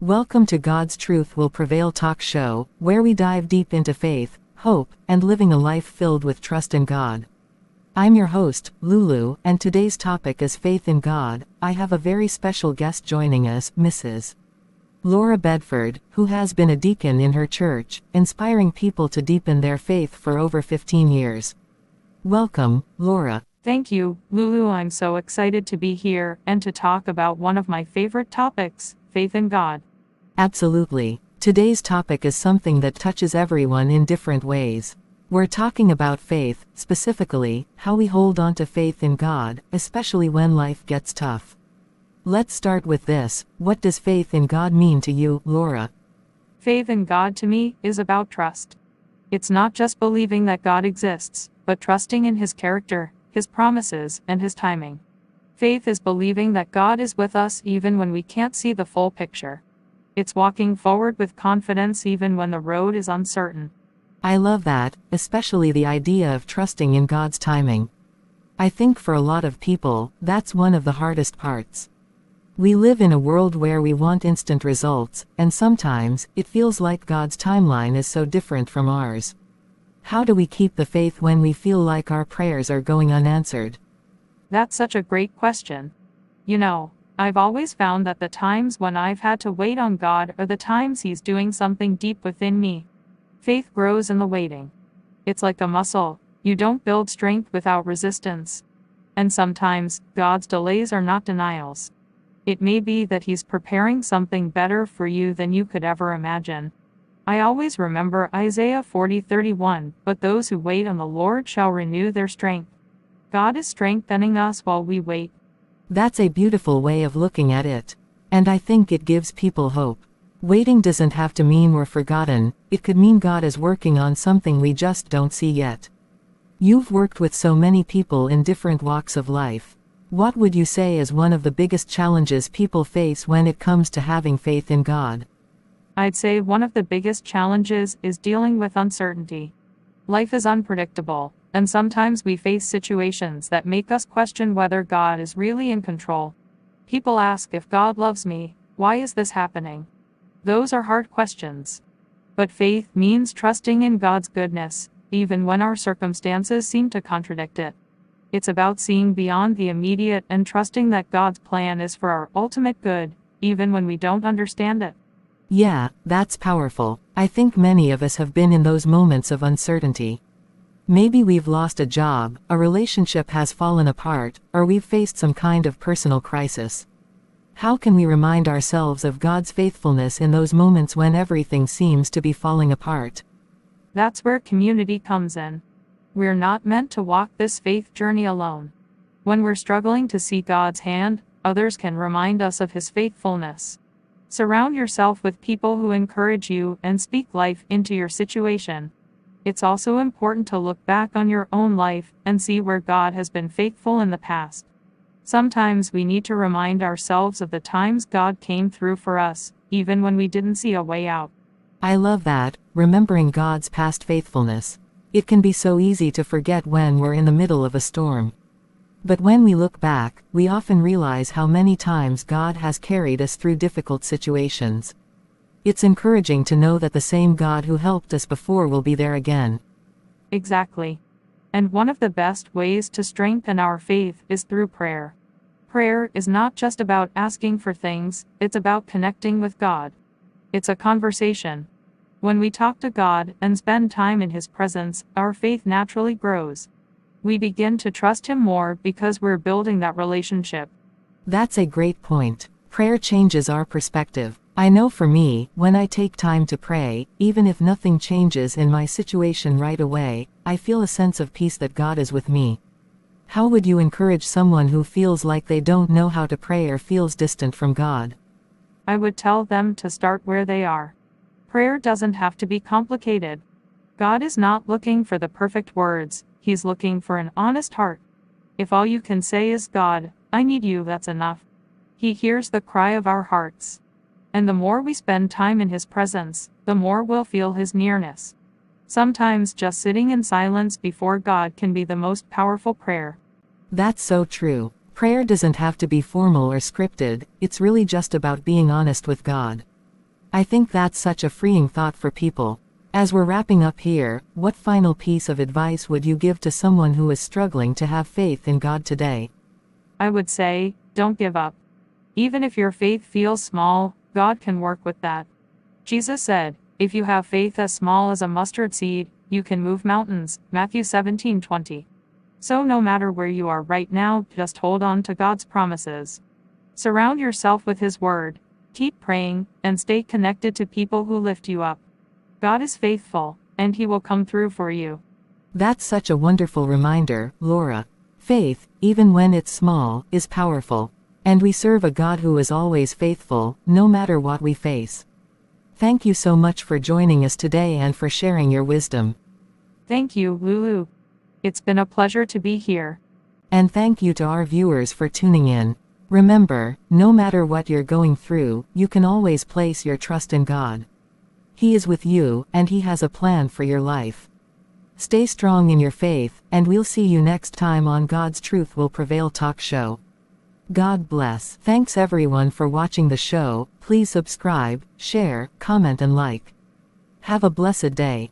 Welcome to God's Truth Will Prevail talk show, where we dive deep into faith, hope, and living a life filled with trust in God. I'm your host, Lulu, and today's topic is faith in God. I have a very special guest joining us, Mrs. Laura Bedford, who has been a deacon in her church, inspiring people to deepen their faith for over 15 years. Welcome, Laura. Thank you, Lulu. I'm so excited to be here and to talk about one of my favorite topics, faith in God. Absolutely. Today's topic is something that touches everyone in different ways. We're talking about faith, specifically, how we hold on to faith in God, especially when life gets tough. Let's start with this. What does faith in God mean to you, Laura? Faith in God to me is about trust. It's not just believing that God exists, but trusting in His character, His promises, and His timing. Faith is believing that God is with us even when we can't see the full picture. It's walking forward with confidence even when the road is uncertain. I love that, especially the idea of trusting in God's timing. I think for a lot of people, that's one of the hardest parts. We live in a world where we want instant results, and sometimes, it feels like God's timeline is so different from ours. How do we keep the faith when we feel like our prayers are going unanswered? That's such a great question. I've always found that the times when I've had to wait on God are the times He's doing something deep within me. Faith grows in the waiting. It's like a muscle. You don't build strength without resistance. And sometimes, God's delays are not denials. It may be that He's preparing something better for you than you could ever imagine. I always remember Isaiah 40:31, "But those who wait on the Lord shall renew their strength." God is strengthening us while we wait. That's a beautiful way of looking at it. And I think it gives people hope. Waiting doesn't have to mean we're forgotten, it could mean God is working on something we just don't see yet. You've worked with so many people in different walks of life. What would you say is one of the biggest challenges people face when it comes to having faith in God? I'd say one of the biggest challenges is dealing with uncertainty. Life is unpredictable, and sometimes we face situations that make us question whether God is really in control. People ask, if God loves me, why is this happening? Those are hard questions. But faith means trusting in God's goodness, even when our circumstances seem to contradict it. It's about seeing beyond the immediate and trusting that God's plan is for our ultimate good, even when we don't understand it. Yeah, that's powerful. I think many of us have been in those moments of uncertainty. Maybe we've lost a job, a relationship has fallen apart, or we've faced some kind of personal crisis. How can we remind ourselves of God's faithfulness in those moments when everything seems to be falling apart? That's where community comes in. We're not meant to walk this faith journey alone. When we're struggling to see God's hand, others can remind us of His faithfulness. Surround yourself with people who encourage you and speak life into your situation. It's also important to look back on your own life and see where God has been faithful in the past. Sometimes we need to remind ourselves of the times God came through for us, even when we didn't see a way out. I love that, remembering God's past faithfulness. It can be so easy to forget when we're in the middle of a storm. But when we look back, we often realize how many times God has carried us through difficult situations. It's encouraging to know that the same God who helped us before will be there again. Exactly. And one of the best ways to strengthen our faith is through prayer. Prayer is not just about asking for things, it's about connecting with God. It's a conversation. When we talk to God and spend time in His presence, our faith naturally grows. We begin to trust Him more because we're building that relationship. That's a great point. Prayer changes our perspective. I know for me, when I take time to pray, even if nothing changes in my situation right away, I feel a sense of peace that God is with me. How would you encourage someone who feels like they don't know how to pray or feels distant from God? I would tell them to start where they are. Prayer doesn't have to be complicated. God is not looking for the perfect words, He's looking for an honest heart. If all you can say is, "God, I need you," that's enough. He hears the cry of our hearts. And the more we spend time in His presence, the more we'll feel His nearness. Sometimes just sitting in silence before God can be the most powerful prayer. That's so true. Prayer doesn't have to be formal or scripted, it's really just about being honest with God. I think that's such a freeing thought for people. As we're wrapping up here, what final piece of advice would you give to someone who is struggling to have faith in God today? I would say, don't give up. Even if your faith feels small, God can work with that. Jesus said, if you have faith as small as a mustard seed, you can move mountains. Matthew 17:20. So no matter where you are right now, just hold on to God's promises. Surround yourself with His Word. Keep praying, and stay connected to people who lift you up. God is faithful, and He will come through for you. That's such a wonderful reminder, Laura. Faith, even when it's small, is powerful. And we serve a God who is always faithful, no matter what we face. Thank you so much for joining us today and for sharing your wisdom. Thank you, Lulu. It's been a pleasure to be here. And thank you to our viewers for tuning in. Remember, no matter what you're going through, you can always place your trust in God. He is with you, and He has a plan for your life. Stay strong in your faith, and we'll see you next time on God's Truth Will Prevail Talk Show. God bless. Thanks everyone for watching the show. Please subscribe, share, comment and like. Have a blessed day.